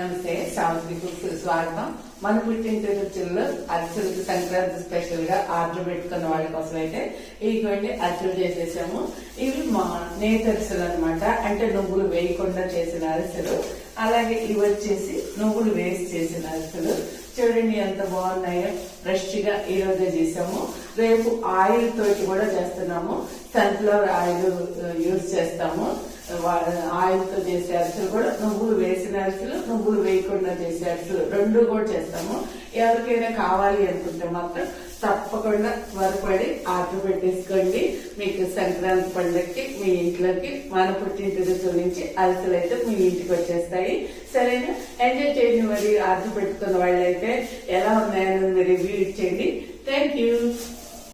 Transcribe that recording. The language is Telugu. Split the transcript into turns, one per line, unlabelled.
నమస్తే, సావిత్రి కుక్స్ స్వాగతం. మన పుట్టింటి రుచుల్లో అరిసెలకు సంక్రాంతి స్పెషల్ గా ఆర్డర్ పెట్టుకున్న వాళ్ళ కోసం అయితే ఇటువంటి అరిసెలు చేసేసాము. ఇవి మా నేతి అరిసెలు అనమాట, అంటే నువ్వులు వేయకుండా చేసిన అరిసెలు. అలాగే ఇవి వచ్చేసి నువ్వులు వేసి చేసిన అరిసెలు. చూడండి ఎంత బాగున్నాయో, ఫ్రెష్ గా ఈ రోజే చేసాము. రేపు ఆయిల్ తోటి కూడా చేస్తున్నాము. సన్ఫ్లవర్ ఆయిల్ యూజ్ చేస్తాము. ఆయిల్ తో చేసే అరిసెలు కూడా, నువ్వులు వేసిన అరిసెలు, నువ్వులు వేయకుండా చేసే అరిసెలు రెండు కూడా చేస్తాము. ఎవరికైనా కావాలి అనుకుంటే మాత్రం తప్పకుండా త్వరపడి ఆర్డర్ పెట్టేసుకోండి. మీకు సంక్రాంతి పండుగకి మీ ఇంట్లోకి మన పుట్టింటి రుచుల నుంచి అరిసెలు అయితే మీ ఇంటికి వచ్చేస్తాయి. సరేనా? ఎంజాయ్ చేయండి. మరి ఆర్డర్ పెట్టుకున్న వాళ్ళైతే ఎలా ఉన్నాయని రివ్యూ ఇచ్చేయండి. Thank you.